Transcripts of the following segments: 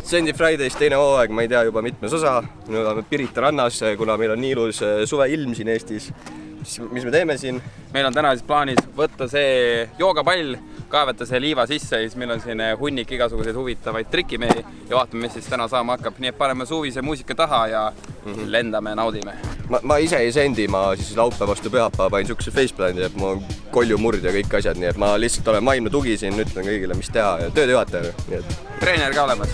Sandy Fridays teine hooaeg, ma ei tea juba mitmes osa. Me oleme Pirita rannas, kuna meil on nii ilus suveilm siin Eestis. Mis me teeme siin? Meil on täna siis plaanis võtta see joogapall, kaevata see liiva sisse, siis meil on siin hunnik igasuguseid huvitavaid trikimehi ja vaatame, mis siis täna saama hakkab. Nii et paneme suvise muusika taha ja lendame, naudime. Ma ise ei sendi, ma siis laupäeva vastu pühapäeva panin sihukese faceplandi, et ma kolju murd ja kõik asjad, nii et ma lihtsalt olen vaimne tugi siin, ütlen kõigile, mis teha ja tööd juhataja. Treener ka olemas.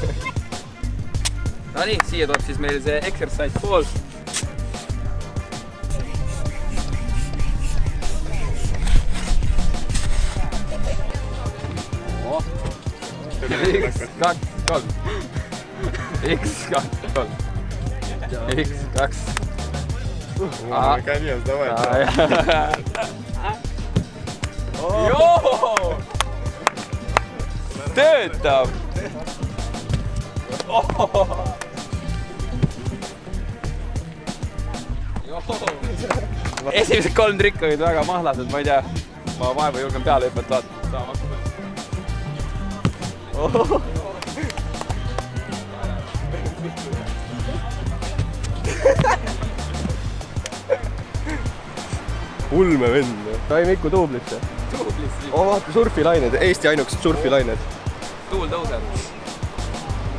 No nii, siia tuleb siis meil see exercise pool. X, 2, 3. X, 2, 3. X, 2. Наконец, давай. Joo! Töötab! Esimesed 3 trikki olid väga mahlased, ma ei tea. Ma vaeva julgen peale hüppata, vaata. Ulme vend. Sai Mikku tuublisse. Tuublisse. Vaata surfilained, Eesti ainukesed surfilained. Tuul tõuseb.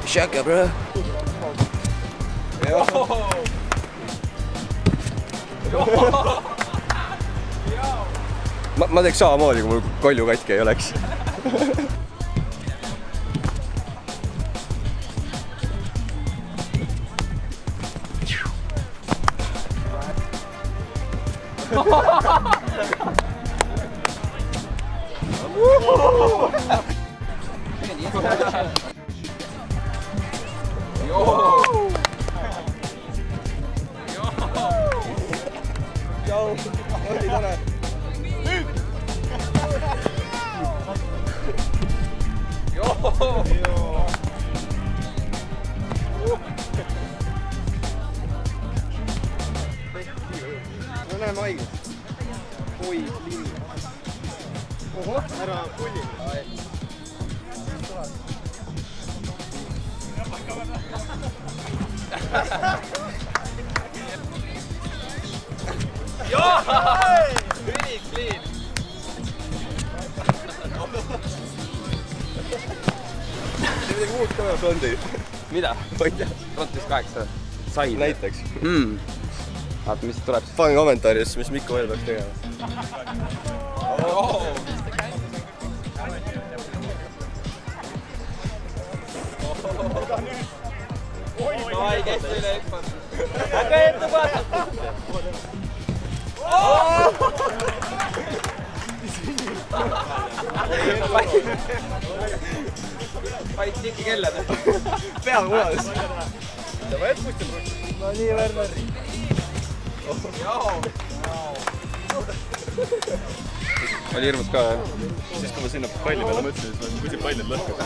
Shaka, bro. Ma teeks samamoodi, kui mul kolju katki ei oleks. No näeme haiget. Oi, liin. Oho, ära pulli. Joo! Really clean. Midagi muud ka frondi. Mida? Ma ei tea. Frontis 8. Sai. Näiteks. Vaata, mis tuleb. Pane kommentaaris, mis Mikko veel peaks tegema. Ai, kes üle hüppas? Aga ette vaata! Paid tiki kellad. Pea mulas. No nii, Werner. Oli hirmus ka, jah? Siis kui ma sinna palli peale mõtlesin, siis ma kusi pallid lõhkad.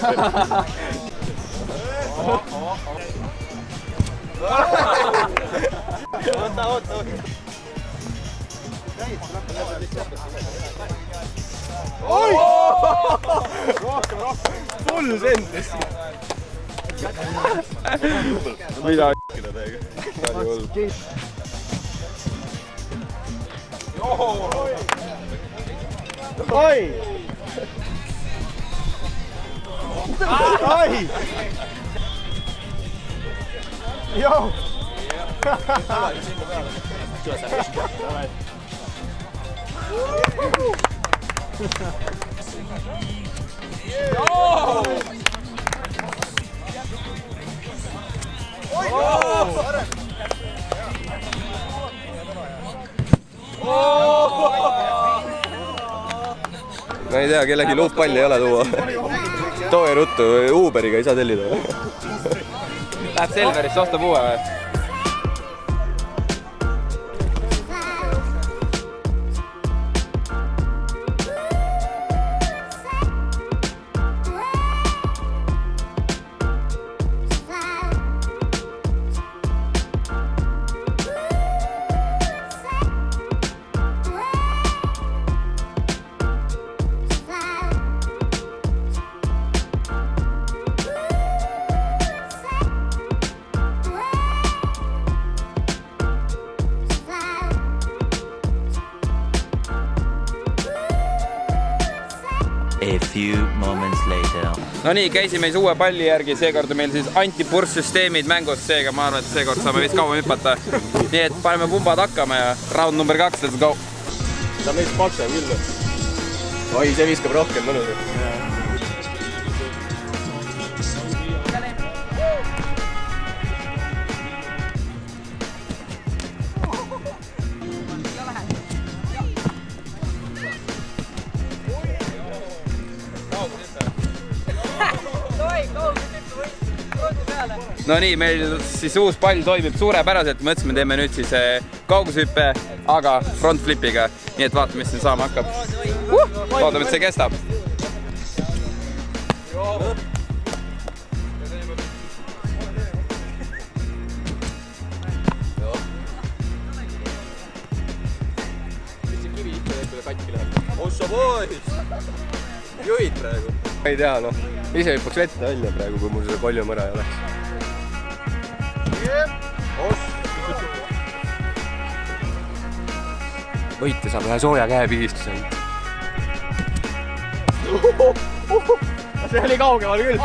Oota. Oi! Rohkem. Full sendis. Mida? Oi! Ai! Joo! Ma ei tea, kellegi luupalli ei ole tuua. Too ruttu, Uberiga ei saa tellida. Läheb Selverisse, ostab uue või? A few moments later. No nii, käisime siis uue palli järgi, seekord on meil siis antipurss-süsteemid mängus, seega ma arvan, et seekord saame vist kauem hüpata. Nii et paneme pumbad hakkama ja round number 2, let's go! Ta on meist paksem küll. Oi, see viskab rohkem mõnus. No nii, meil siis uus pall toimib suurepäraselt, mõtlesime, teeme nüüd siis kaugushüppe, aga frontflipiga. Nii et vaatame, mis siin saama hakkab. Loodame, et see kestab. Ossa pois! Juhid praegu. Ei tea, noh. Ise hüppaks vette välja praegu, kui mul seda koljumõra ei oleks. Võite saab ühe sooja käepigistuse. See oli kaugemal küll.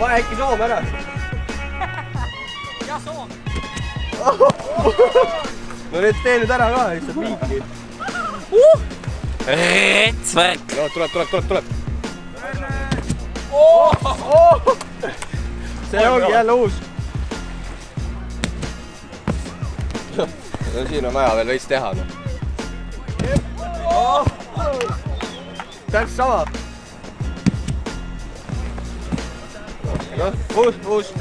Vahe äkki Soome ära. Ja Soome. No nüüd tee nüüd ära ka, lihtsalt liiki. Retsvärk! No tuleb. See ongi jälle uus. No siin on vaja veel veits teha. Täpselt sama. Uus.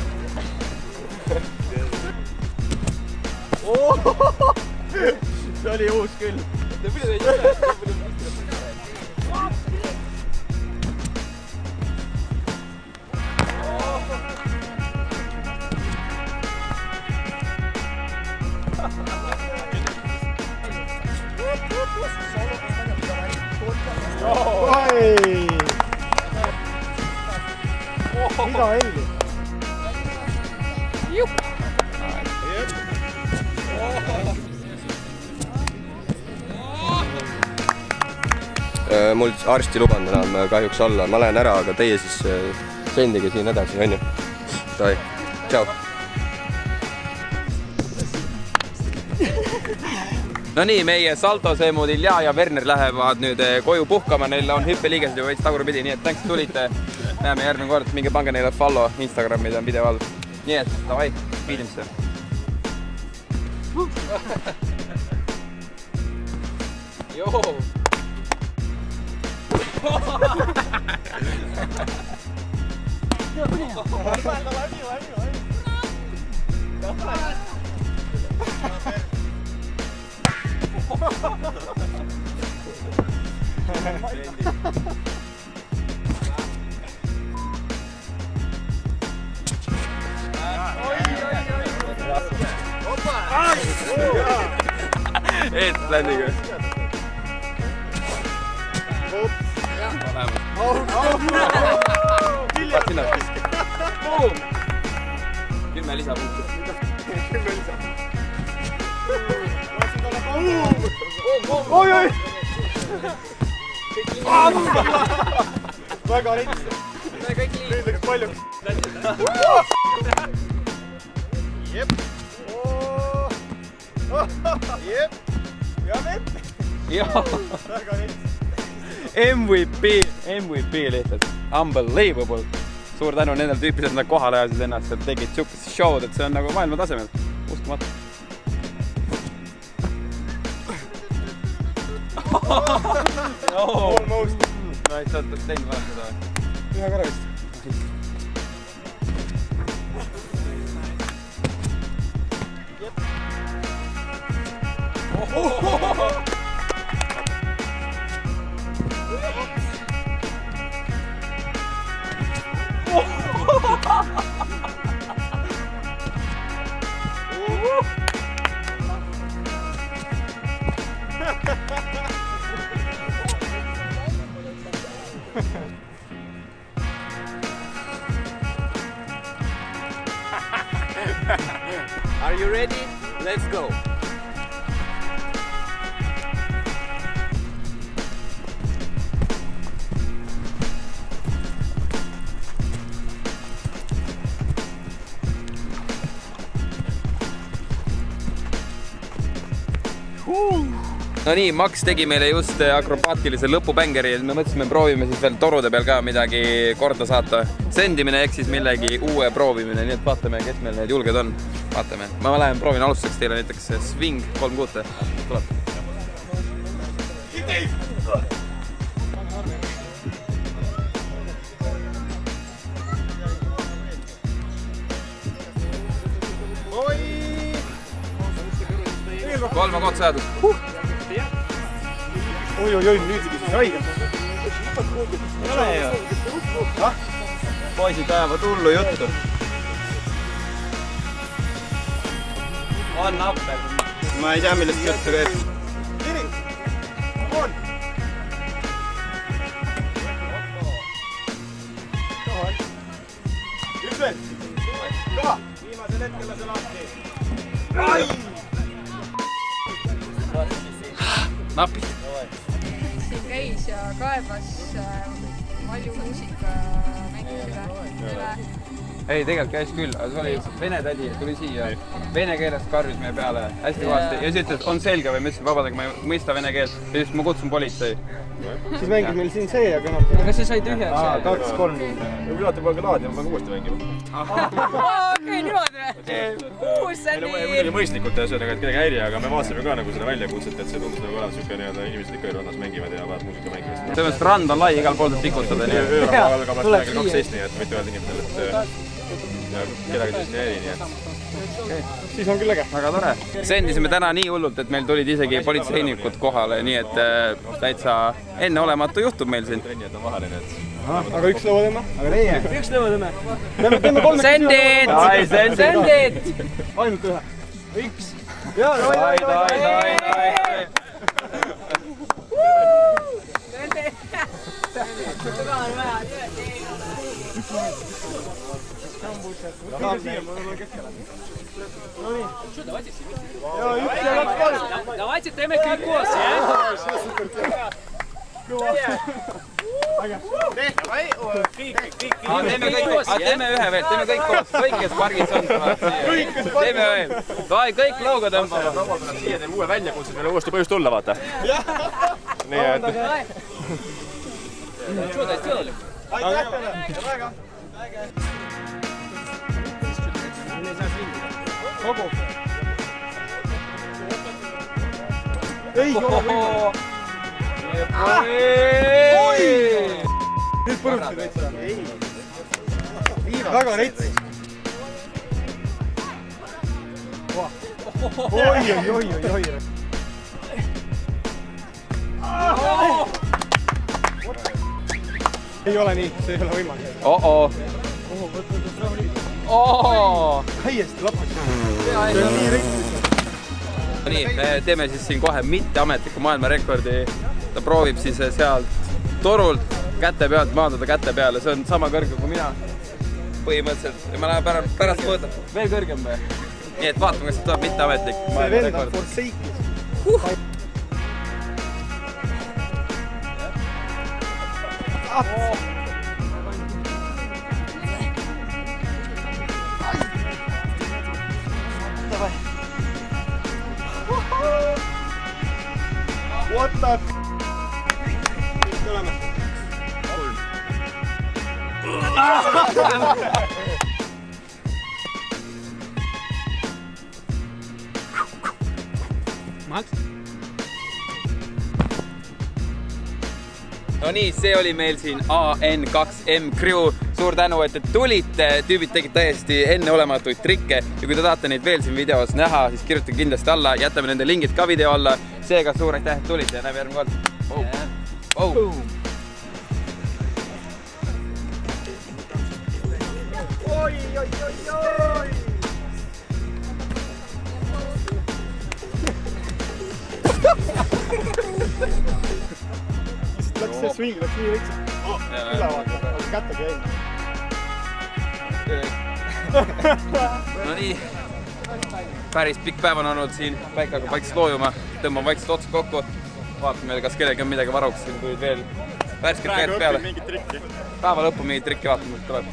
See oli uus küll. Mida Elli? Mul arsti lubanud enam kahjuks olla, ma lähen ära, aga teie siis sendige siin edasi, on ju? Davai, tšau! No nii, meie saltosemud Ilja ja Werner lähevad nüüd koju puhkama, neil on hüppeliigesed juba veits tagurpidi, nii et tänks tulite. Näeme järgmine kord, minge pange neile follow Instagramid on video all. Nii et, davai, viidimisse. Joo! Eetländiga. Vaat sinna. 10 lisapunkti. 10 lisa. Oi! Väga rits. Nüüd läks paljuks. Jep. Jep. Ja vett. Jaa. Väga rits. MVP lihtsalt. Unbelievable. Suur tänu nendel tüüpidel, et nad kohale ajasid ennast, et tegid siukest show'd, et see on nagu maailma tasemel. Uskumatu. Almost. No, et sa oled teinud varem seda. Ühe korra vist. Are you ready? Let's go! No nii, Max tegi meile just akrobaatilise lõpubängeri ja me mõtlesime, proovime siis veel torude peal ka midagi korda saata. Sendimine ehk siis millegi uue proovimine, nii et vaatame, kes meil need julged on. Vaatame. Ma lähen proovin alustuseks teile näiteks Swing 3-6. Tuleb. Kolma kohta saadud. Oi, nüüd siis haige. Ole ju. Poisid ajavad hullu juttu. On appel. Ma ei tea, millest juttu käib. Kiri! On! Üks veel! Kõva! Viimasel hetkel lase lahti. Ai! Napid. Siin käis ja kaebas palju muusika mängisile. Ei, tegelikult käis küll, aga see oli vene tädi, tuli siia. Vene keelest karjus meie peale hästi kohasti. Ja siis ütles, on selge või ma ütlesin, vabandage, ma ei mõista vene keelt. Ja siis ma kutsun politsei. Siis mängib meil siin see ja kõnab. Aga see sai tühjaks. 2-3. Või peate poega laadi, ma pean uuesti mängima. Okei, niimoodi või? Uus on nii! Muidugi mõistlikult ühesõnaga, et kedagi häiri, aga me vaatasime ka nagu seda väljakutset, et see tundus nagu olemas niisugune nii-öelda inimesed ikka rannas mängivad ja vaat muusika mängimist. Tõenäoliselt rand on lai, igal pool saab tikutada. Ööraha algab vast aega 12, nii et võite öelda inimestele, et kedagi tõesti ei häiri, nii et... Siis on küll äge. Väga tore. Sendisime täna nii hullult, et meil tulid isegi politseinikud kohale, nii et täitsa enneolematu juhtub meil siin. Trennijad on vahele, nii et... Aga üks lõua tõmme. Aga teie? Üks lõua tõmme. Teeme kolme... Sendid! Sendid! Ainult ühe. Üks. Давайте teeme kõik koos, jah? Teeme ühe veel, teeme kõik koos, kõik kes pargis on. Teeme veel. Kõik lauga tõmbame. Siia teeme uue väljakutset, meil on uuesti põhjust tulla, vaata. Nii et... Aitäh teile! Väga! Kogu! Ei ole! Oi! Nüüd põrusti täitsa. Ei. Väga rets. Oi. Ei ole nii, see ei ole võimalik. Täiesti lapas. See on nii rikkus. Nii, me teeme siis siin kohe mitteametliku maailmarekordi. Ta proovib siis sealt torult käte pealt maandada käte peale. See on sama kõrge kui mina. Põhimõtteliselt. Ja ma lähen pärast mõõta. Veel kõrgem või? Nii et vaatame, kas tuleb mitteametlik maailmarekord. See vend on Forsaken. What the f***? Nüüd tuleme. Max? No nii, see oli meil siin AN2M Crew. Suur tänu, et te tulite. Tüübid tegid täiesti enneolematuid trikke. Ja kui te tahate neid veel siin videos näha, siis kirjutage kindlasti alla. Jätame nende lingid ka video alla. Seega suur aitäh, et tulite ja näeme järgmine kord. Oi. Läks see swing, läks nii lihtsalt. Üle vaata, aga kättegi jäi. No nii, päris pikk päev on olnud siin. Päike hakkab vaikselt loojuma. Tõmbame vaikselt otsad kokku. Vaatame, kas kellegi on midagi varuks. Siin tulid veel värsked käed peale. Päeva lõppu mingit trikki vaatame, mis tuleb.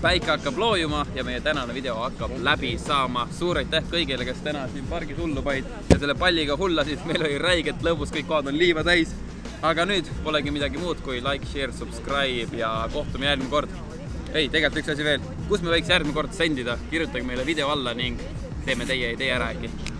Päike hakkab loojuma ja meie tänane video hakkab läbi saama. Suur aitäh kõigile, kes täna siin pargis hullupaid ja selle palliga hullasid. Meil oli räiget lõbus, kõik kohad on liiva täis. Aga nüüd polegi midagi muud kui like, share, subscribe ja kohtume järgmine kord. Ei, tegelikult üks asi veel. Kus me võiks järgmine kord sendida? Kirjutage meile video alla ning teeme teie idee ära äkki.